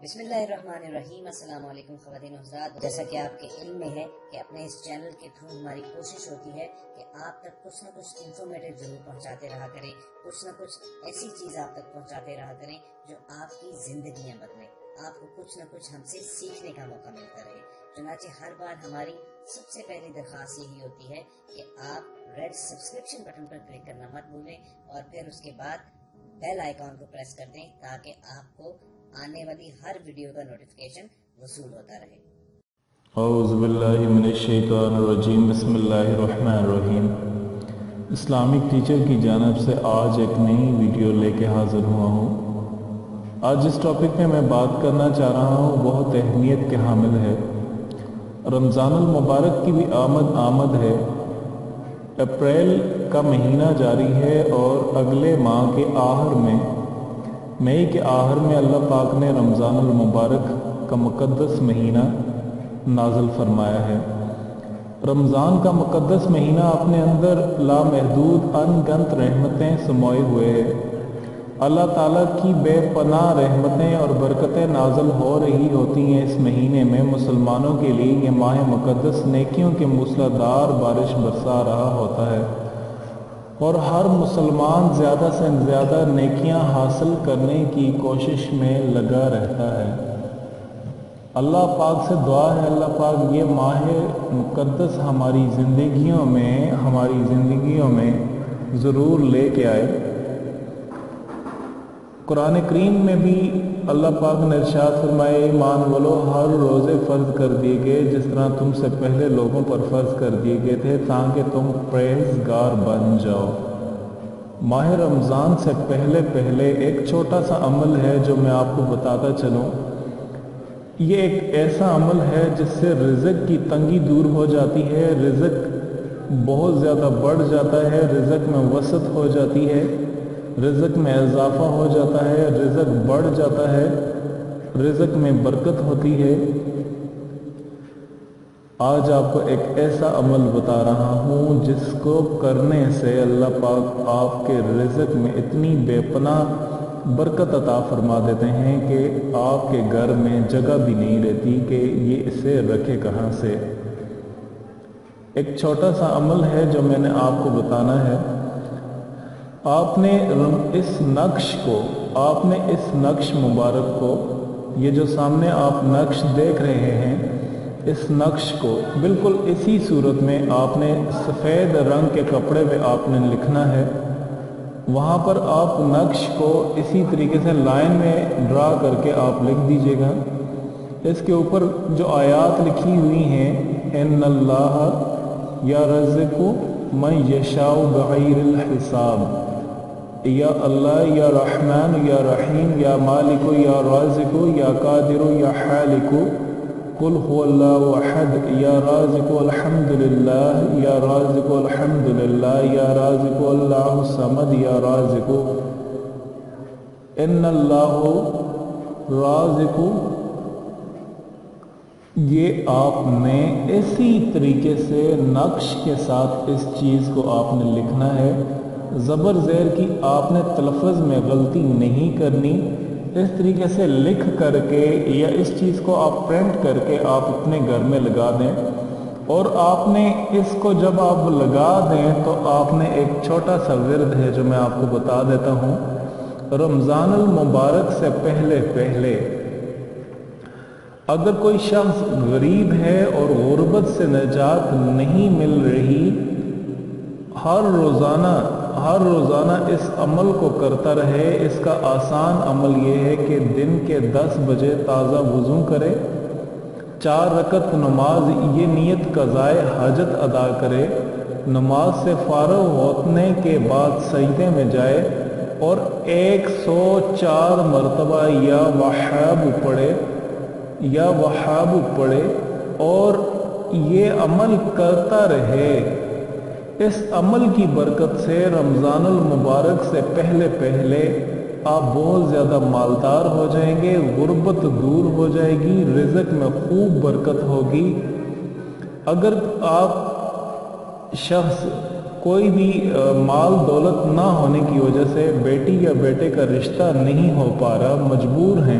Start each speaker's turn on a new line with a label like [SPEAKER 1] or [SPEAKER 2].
[SPEAKER 1] بسم اللہ الرحمن الرحیم۔ السلام علیکم خواتین و حضرات، جیسا کہ آپ کے علم میں ہے کہ اپنے اس چینل کے تھرو ہماری کوشش ہوتی ہے کہ آپ تک کچھ نہ کچھ انفارمیٹیو ضرور پہنچاتے رہا کریں، کچھ نہ کچھ ایسی چیز آپ تک پہنچاتے رہا کریں جو آپ کی زندگیاں بدلیں، آپ کو کچھ نہ کچھ ہم سے سیکھنے کا موقع ملتا رہے۔ چنانچہ ہر بار ہماری سب سے پہلی درخواست یہی ہوتی ہے کہ آپ ریڈ سبسکرپشن بٹن پر کلک کرنا مت بھولیں اور پھر اس کے بعد بیل آئیکن کو پریس کر دیں تاکہ آپ کو آنے والی ہر ویڈیو کا نوٹیفیکیشن وصول ہوتا رہے۔
[SPEAKER 2] اعوذ باللہ من الشیطان الرجیم، بسم اللہ الرحمن الرحیم۔ اسلامک ٹیچر کی جانب سے آج ایک نئی ویڈیو لے کے حاضر ہوا ہوں۔ آج جس ٹاپک میں میں بات کرنا چاہ رہا ہوں بہت اہمیت کے حامل ہے۔ رمضان المبارک کی بھی آمد ہے۔ اپریل کا مہینہ جاری ہے اور اگلے ماہ کے آخر میں مئی کے آخر میں اللہ پاک نے رمضان المبارک کا مقدس مہینہ نازل فرمایا ہے۔ رمضان کا مقدس مہینہ اپنے اندر لامحدود انگنت رحمتیں سموئے ہوئے ہے۔ اللہ تعالیٰ کی بے پناہ رحمتیں اور برکتیں نازل ہو رہی ہوتی ہیں اس مہینے میں۔ مسلمانوں کے لیے یہ ماہ مقدس نیکیوں کے موسلادھار بارش برسا رہا ہوتا ہے اور ہر مسلمان زیادہ سے زیادہ نیکیاں حاصل کرنے کی کوشش میں لگا رہتا ہے۔ اللہ پاک سے دعا ہے اللہ پاک یہ ماہ مقدس ہماری زندگیوں میں ضرور لے کے آئے۔ قرآن کریم میں بھی اللہ پاک نے ارشاد فرمائے، ایمان والو ہر روزے فرض کر دیے گئے جس طرح تم سے پہلے لوگوں پر فرض کر دیے گئے تھے تاکہ تم پرہیزگار بن جاؤ۔ ماہ رمضان سے پہلے ایک چھوٹا سا عمل ہے جو میں آپ کو بتاتا چلوں۔ یہ ایک ایسا عمل ہے جس سے رزق کی تنگی دور ہو جاتی ہے، رزق بہت زیادہ بڑھ جاتا ہے، رزق میں وسعت ہو جاتی ہے، رزق میں اضافہ ہو جاتا ہے، رزق بڑھ جاتا ہے، رزق میں برکت ہوتی ہے۔ آج آپ کو ایک ایسا عمل بتا رہا ہوں جس کو کرنے سے اللہ پاک آپ کے رزق میں اتنی بے پناہ برکت عطا فرما دیتے ہیں کہ آپ کے گھر میں جگہ بھی نہیں رہتی کہ یہ اسے رکھے کہاں سے۔ ایک چھوٹا سا عمل ہے جو میں نے آپ کو بتانا ہے۔ آپ نے اس نقش مبارک کو، یہ جو سامنے آپ نقش دیکھ رہے ہیں، اس نقش کو بالکل اسی صورت میں آپ نے سفید رنگ کے کپڑے پہ آپ نے لکھنا ہے۔ وہاں پر آپ نقش کو اسی طریقے سے لائن میں ڈرا کر کے آپ لکھ دیجئے گا۔ اس کے اوپر جو آیات لکھی ہوئی ہیں، ان اللہ یرزق من یشاء بغیر الحساب، یا اللہ یا رحمان یا رحیم یا مالک یا رازق یا قادر یا خالق، قل هو اللہ احد، یا رازق الحمدللہ یا رازق الحمدللہ یا رازق اللہ الصمد یا رازق، ان اللہ رازق۔ یہ آپ نے اسی طریقے سے نقش کے ساتھ اس چیز کو آپ نے لکھنا ہے۔ زبر زیر کی آپ نے تلفظ میں غلطی نہیں کرنی۔ اس طریقے سے لکھ کر کے یا اس چیز کو آپ پرنٹ کر کے آپ اپنے گھر میں لگا دیں، اور آپ نے اس کو جب آپ لگا دیں تو آپ نے ایک چھوٹا سا ورد ہے جو میں آپ کو بتا دیتا ہوں۔ رمضان المبارک سے پہلے اگر کوئی شخص غریب ہے اور غربت سے نجات نہیں مل رہی، ہر روزانہ اس عمل کو کرتا رہے۔ اس کا آسان عمل یہ ہے کہ دن کے 10 بجے تازہ وضو کرے، 4 رکعت نماز یہ نیت قضائے حاجت ادا کرے، نماز سے فارغ ہونے کے بعد سجدے میں جائے اور 104 مرتبہ یا وہاب پڑھے اور یہ عمل کرتا رہے۔ اس عمل کی برکت سے رمضان المبارک سے پہلے آپ بہت زیادہ مالدار ہو جائیں گے، غربت دور ہو جائے گی، رزق میں خوب برکت ہوگی۔ اگر آپ شخص کوئی بھی مال دولت نہ ہونے کی وجہ سے بیٹی یا بیٹے کا رشتہ نہیں ہو پا رہا، مجبور ہیں،